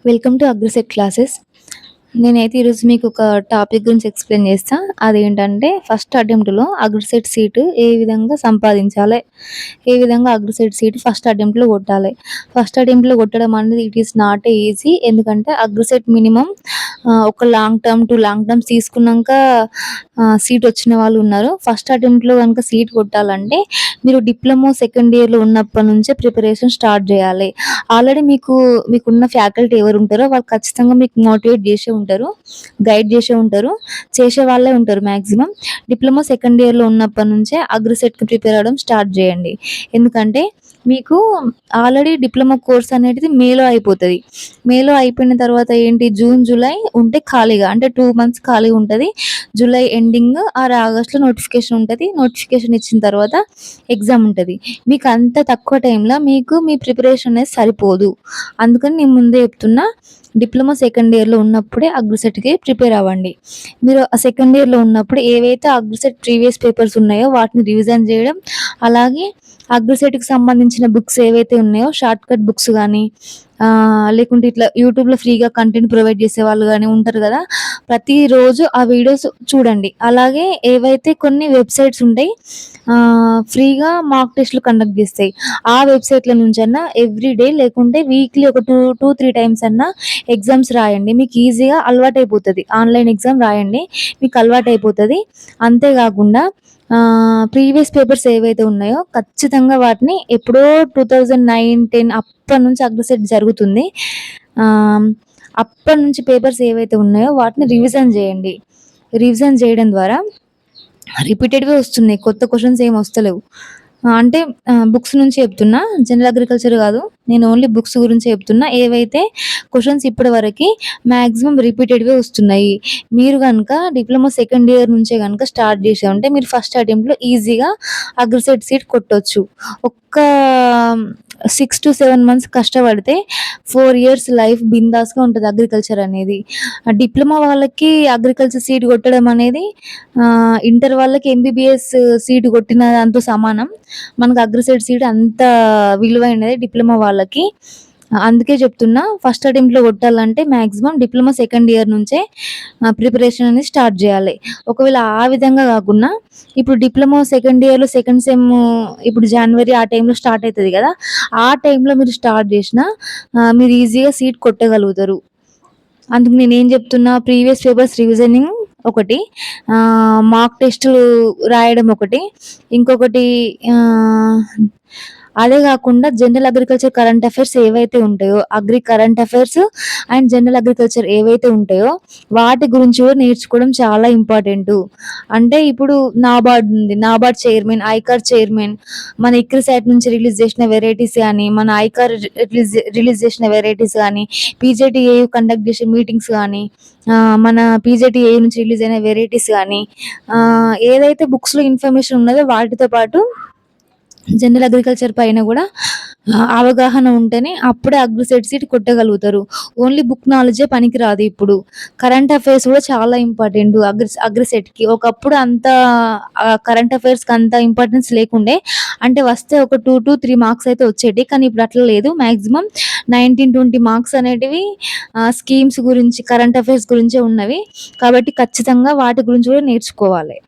Welcome to AGRICET classes. నేనైతే ఈరోజు మీకు ఒక టాపిక్ గురించి ఎక్స్‌ప్లెయిన్ చేస్తా. అదేంటంటే ఫస్ట్ అటెంప్ట్‌లో అగ్రిసెట్ సీట్ ఏ విధంగా సంపాదించాలే? ఏ విధంగా అగ్రిసెట్ సీట్ ఫస్ట్ అటెంప్ట్‌లో కొట్టాలి? ఫస్ట్ అటెంప్ట్‌లో కొట్టడం అనేది ఇట్ ఈస్ నాట్ ఈజీ. ఎందుకంటే అగ్రిసెట్ మినిమమ్ ఒక లాంగ్ టర్మ్, 2 లాంగ్ టర్మ్స్ తీసుకున్నాంక సీట్ వచ్చిన వాళ్ళు ఉన్నారు. ఫస్ట్ అటెంప్ట్‌లో గనుక సీట్ కొట్టాలంటే మీరు డిప్లొమా సెకండ్ ఇయర్‌లో ఉన్నప్పటి నుంచే ప్రిపరేషన్ స్టార్ట్ జేయాలి. ఆల్రెడీ మీకున్న ఫ్యాకల్టీ ఎవరుంటారో వాళ్ళు ఖచ్చితంగా మీకు మోటివేట్ జేసే ఉంటారు. గైడ్ జేసే ఉంటారు. చేసే వాళ్ళే ఉంటారు మాక్సిమం. డిప్లొమా సెకండ్ ఇయర్‌లో ఉన్నప్పటి నుంచే అగ్రిసెట్‌కి ప్రిపేర్ అవ్వడం స్టార్ట్ జేయండి. ఎందుకంటే మీకు ఆల్రెడీ డిప్లొమా కోర్స్ అనేది మేలో అయిపోతది. మేలో అయిపోయిన తర్వాత ఏంటి జూన్, జూలై ఉంటే ఖాళీగా అంటే 2 మంత్స్ ఖాళీగా ఉంటది. జూలై ఎండింగ్ ఆర్ ఆగస్ట్‌లో నోటిఫికేషన్ ఉంటది. నోటిఫికేషన్ ఇచ్చిన తర్వాత ఎగ్జామ్ ఉంటది. మీకు అంత తక్కువ టైంలో మీకు మీ ప్రిపరేషన్ అనేది సరిపోదు. అందుకని నేను ముందే చెప్తున్నా. డిప్లొమా సెకండ్ ఇయర్‌లో ఉన్నప్పుడే అగ్రిసెట్‌కి ప్రిపేర్ అవ్వండి. మీరు ఆ సెకండ్ ఇయర్‌లో ఉన్నప్పుడు ఏవైతే అగ్రిసెట్ ప్రీవియస్ పేపర్స్ ఉన్నాయో వాటిని రివిజన్ చేయడం, అలాగే అగ్రిసెట్‌కి సంబంధించిన బుక్స్ ఏవైతే ఉన్నాయో షార్ట్‌కట్ బుక్స్ గానీ, లేకుంటే ఇట్లా యూట్యూబ్‌లో ఫ్రీగా కంటెంట్ ప్రొవైడ్ చేసేవాళ్ళు గానీ ఉంటారు గదా! ప్రతిరోజు ఆ వీడియోస్ చూడండి. అలాగే ఏవైతే కొన్ని వెబ్‌సైట్స్ ఉంటాయి ఫ్రీగా మాక్ టెస్ట్‌లు కండక్ట్ జేస్తాయి. ఆ వెబ్‌సైట్‌ల నుంచన్నా ఎవ్రీ డే లేకుంటే వీక్లీ ఒక 3 టైమ్స్ అన్నా ఎగ్జామ్స్ రాయండి. మీకు ఈజీగా అలవాటైపోతది. ఆన్‌లైన్ ఎగ్జామ్ రాయండి. మీకు అలవాటైపోతది. అంతే గాకుండా ప్రీవియస్ పేపర్స్ ఏవైతే ఉన్నాయో ఖచ్చితంగా వాటిని ఎప్పుడో 2009, 10 అప్పటినుంచి అగ్రిసెట్ జరుగుతుంది. ఆహ్, అప్పటినుంచి పేపర్స్ ఏవైతే ఉన్నాయో వాటిని రివిజన్ జేయండి. రివిజన్ జేయడం ద్వారా రిపీటెడ్‌వే వస్తున్నాయి. కొత్త క్వెషన్స్ ఏమి వస్తలేవు. అంటే బుక్స్ నుంచి చెప్తున్నా. జనరల్ అగ్రికల్చర్ గాదు. నేను ఓన్లీ బుక్స్ గురించే చెప్తున్నా. ఏవైతే క్వెషన్స్ ఇప్పటి వరకి మాక్సిమం రిపీటెడ్‌వే వస్తున్నాయి. మీరు గనుక డిప్లొమా సెకండ్ ఇయర్ నుంచే గనుక స్టార్ట్ చేసే ఉంటే మీరు ఫస్ట్ అటెంప్ట్‌లో ఈజీగా అగ్రిసెట్ సీట్ కొట్టొచ్చు. ఒక్క 6-7 మంత్స్ కష్టపడితే 4 ఇయర్స్ లైఫ్ బిందాస్‌గా ఉంటది అగ్రికల్చర్ అనేది. డిప్లొమా వాళ్ళకి అగ్రికల్చర్ సీట్ కొట్టడం అనేది ఇంటర్ వాళ్ళకి ఎంబీబీఎస్ సీట్ కొట్టిన దాంతో సమానం. మనకు అగ్రిసెట్ సీట్ అంత విలువైనది డిప్లొమా వాళ్ళకి. అందుకే చెప్తున్నా ఫస్ట్ అటెంప్ట్‌లో కొట్టాలంటే మాక్సిమం డిప్లొమా సెకండ్ ఇయర్ నుంచే ప్రిపరేషన్ అనేది స్టార్ట్ జేయాలి. ఒకవేళ ఆ విధంగా గాకున్నా ఇప్పుడు డిప్లొమా సెకండ్ ఇయర్‌లో సెకండ్ సెమ్ ఇప్పుడు జాన్వరి ఆ టైంలో స్టార్ట్ అయితది గదా! ఆ టైంలో మీరు స్టార్ట్ జేసినా మీరు ఈజీగా సీట్ కొట్టగలుగుతారు. అందుకు నేనేం జెప్తున్నా ప్రీవియస్ పేపర్స్ రివిజనింగ్ ఒకటి, మాక్ టెస్టులు రాయడం ఒకటి, ఇంకొకటి ఆహ్, అదే గాకుండా జనరల్ అగ్రికల్చర్ కరెంట్ అఫైర్స్ ఏవైతే ఉంటాయో, current affairs and general agriculture ఏవైతే ఉంటాయో, వాటి గురించి కూడా నేర్చుకోవడం చాలా ఇంపార్టెంటు. అంటే ఇప్పుడు నాబార్డ్ ఉంది. నాబార్డ్ చైర్మన్, ఐకార్ చైర్మన్, మన ఇక్రిసాట్ నుంచి రిలీజ్ చేసిన వెరైటీస్ గానీ, మన ఐకార్ రిలీజ్ చేసిన వెరైటీస్ గానీ, పీజేటీఏయు కండక్ట్ చేసే మీటింగ్స్ గానీ, మన పీజేటీఏయు నుంచి రిలీజ్ అయిన వెరైటీస్ గానీ, ఏదైతే బుక్స్‌లో ఇన్ఫర్మేషన్ ఉన్నదో వాటితో పాటు జనరల్ అగ్రికల్చర్ పైన గూడా అవగాహన ఉంటేనే అప్పుడే అగ్రిసెట్ సీట్ కొట్టగలుగుతారు. ఓన్లీ బుక్ నాలెడ్జే పనికిరాదు ఇప్పుడు. కరెంట్ అఫైర్స్ గూడా చాలా ఇంపార్టెంటు అగ్రిసెట్‌కి. ఒకప్పుడు అంత కరెంట్ అఫైర్స్‌కి అంత ఇంపార్టెన్స్ లేకుండే. అంటే వస్తే ఒక 2-3 మార్క్స్ అయితే వచ్చేటియి. కానీ ఇప్పుడు అట్లా లేదు. మాక్సిమం 19-20 మార్క్స్ అనేటివి స్కీమ్స్ గురించి, కరెంట్ అఫైర్స్ గురించే ఉన్నవి. కాబట్టి ఖచ్చితంగా వాటి గురించి గూడా నేర్చుకోవాలి.